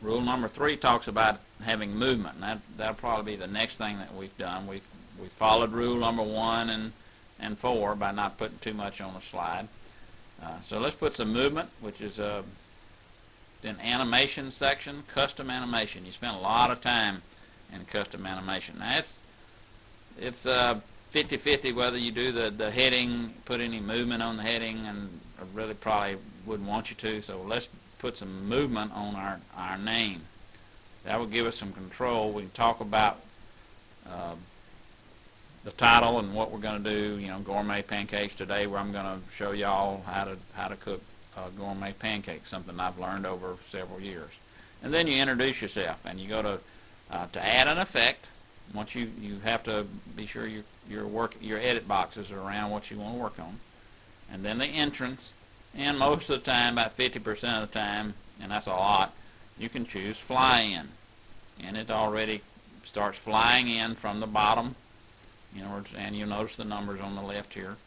Rule number 3 talks about having movement, and that'll probably be the next thing that we've done. We followed rule number 1 and 4 by not putting too much on the slide. So let's put some movement, which is in animation section, custom animation. You spend a lot of time in custom animation. Now it's 50-50 whether you do the heading, put any movement on the heading, and I really probably wouldn't want you to. So let's put some movement on our name. That will give us some control. We can talk about the title and what we're going to do. You know, gourmet pancakes today, where I'm going to show y'all how to cook gourmet pancakes, something I've learned over several years. And then you introduce yourself, and you go to add an effect. Once you have to be sure your edit boxes are around what you want to work on, and then the entrance. And most of the time, about 50% of the time, and that's a lot, you can choose fly in, and it already starts flying in from the bottom. You know, and you'll notice the numbers on the left here.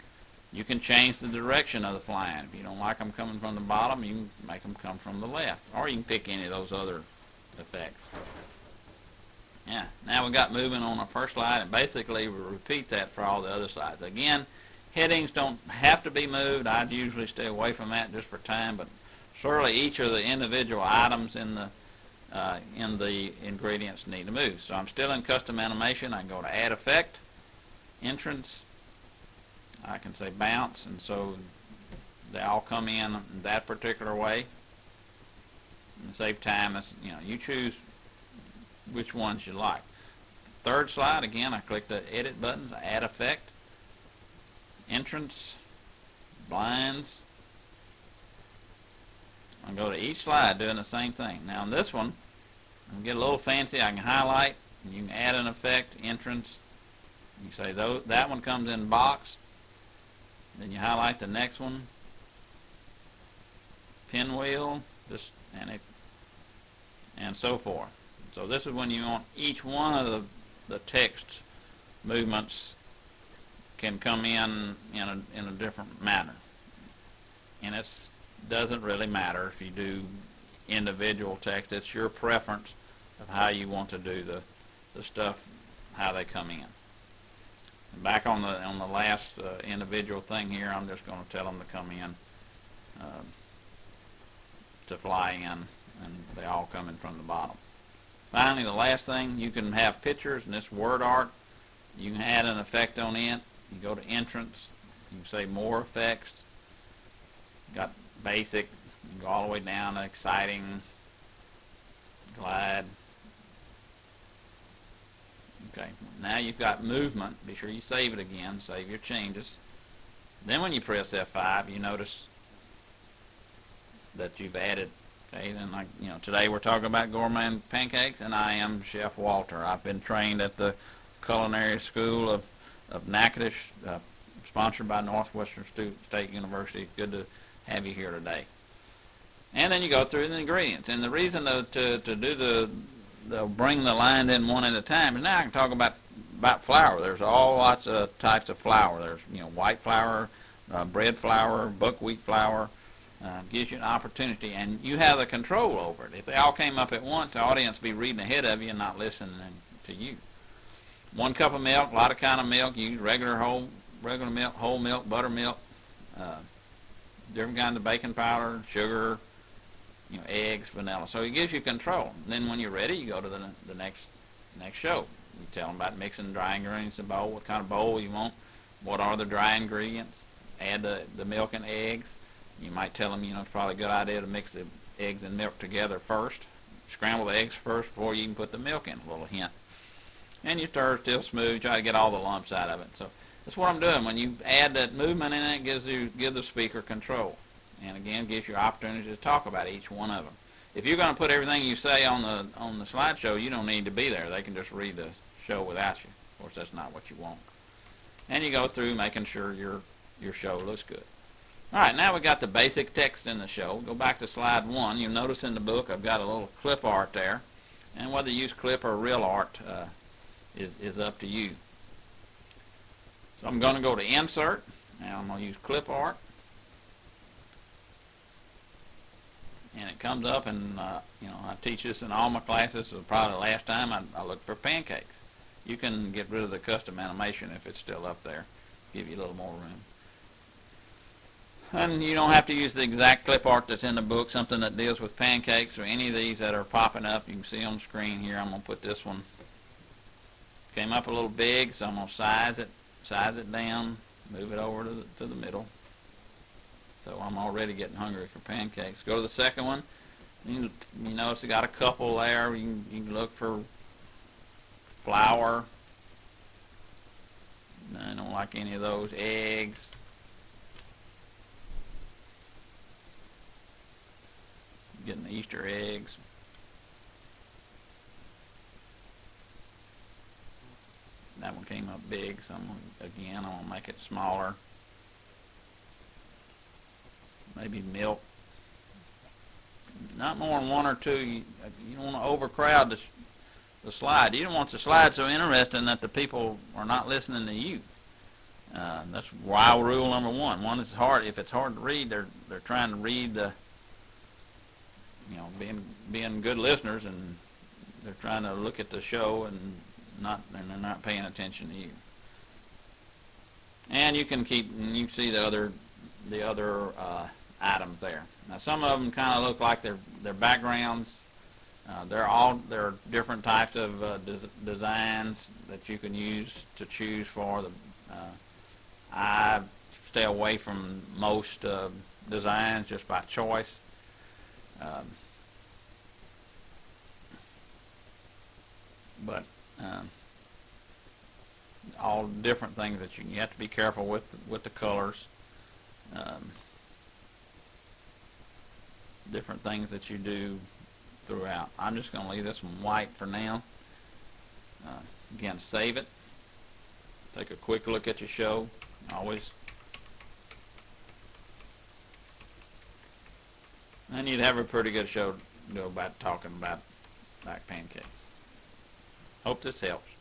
You can change the direction of the flying. If you don't like them coming from the bottom, you can make them come from the left, or you can pick any of those other effects. Yeah, now we've got movement on our first slide, and basically we repeat that for all the other slides. Again, headings don't have to be moved. I'd usually stay away from that just for time, but surely each of the individual items in the ingredients need to move. So I'm still in custom animation. I can go to add effect, entrance, I can say bounce, and so they all come in that particular way. And save time. You know, you choose which ones you like. Third slide, again, I click the edit buttons, add effect, entrance, blinds. I'll go to each slide doing the same thing. Now on this one, I'm get a little fancy. I can highlight, and you can add an effect, entrance. You say that one comes in box. Then you highlight the next one, pinwheel, and so forth. So this is when you want each one of the text movements can come in a different manner. And it doesn't really matter if you do individual text. It's your preference of how you want to do the stuff, how they come in. And back on the last individual thing here, I'm just going to tell them to come in, to fly in, and they all come in from the bottom. Finally, the last thing, you can have pictures, and this word art. You can add an effect on it. You go to entrance. You can say more effects. Got basic. You can go all the way down to exciting, glide. Okay, now you've got movement. Be sure you save it again. Save your changes. Then when you press F5, you notice that you've added. Okay, then today we're talking about gourmet pancakes, and I am Chef Walter. I've been trained at the Culinary School of Natchitoches, sponsored by Northwestern State University. Good to have you here today. And then you go through the ingredients, and the reason to do they'll bring the line in one at a time is now I can talk about flour. There's all lots of types of flour. There's white flour, bread flour, buckwheat flour. Gives you an opportunity, and you have the control over it. If they all came up at once, the audience would be reading ahead of you and not listening to you. 1 cup of milk, a lot of kind of milk. You use regular milk, whole milk, buttermilk, different kinds of baking powder, sugar, eggs, vanilla. So it gives you control. And then when you're ready, you go to the next show. You tell them about mixing dry ingredients in a bowl, what kind of bowl you want, what are the dry ingredients, add the milk and eggs. You might tell them, it's probably a good idea to mix the eggs and milk together first. Scramble the eggs first before you can put the milk in, a little hint. And you stir still smooth, try to get all the lumps out of it. So that's what I'm doing. When you add that movement in it, give the speaker control. And again, gives you opportunity to talk about each one of them. If you're going to put everything you say on the slideshow, you don't need to be there. They can just read the show without you. Of course, that's not what you want. And you go through making sure your show looks good. All right, now we got the basic text in the show. Go back to slide 1. You'll notice in the book I've got a little clip art there. And whether you use clip or real art is up to you. So I'm going to go to Insert. Now I'm going to use clip art. and it comes up, and I teach this in all my classes. So probably the last time I looked for pancakes. You can get rid of the custom animation if it's still up there. Give you a little more room. And you don't have to use the exact clip art that's in the book, something that deals with pancakes or any of these that are popping up. You can see on the screen here. I'm going to put this one. Came up a little big, so I'm going to size it down, move it over to the middle. So I'm already getting hungry for pancakes. Go to the second one. You notice it got a couple there. You can look for flour. I don't like any of those. Eggs. Getting the Easter eggs. That one came up big, so I'm going to make it smaller. Maybe milk. Not more than one or two. You don't want to overcrowd the slide. You don't want the slide so interesting that the people are not listening to you. That's why rule number one. One is hard. If it's hard to read, they're trying to read the, being good listeners, and they're trying to look at the show and they're not paying attention to you. And you can see the other items there. Now some of them kind of look like they're backgrounds. There are different types of designs that you can use to choose for. I stay away from most designs just by choice. But all different things that you have to be careful with the colors. Different things that you do throughout. I'm just going to leave this one white for now. Again, save it. Take a quick look at your show. Always. And you'd have a pretty good show to go about talking about pancakes. Hope this helps.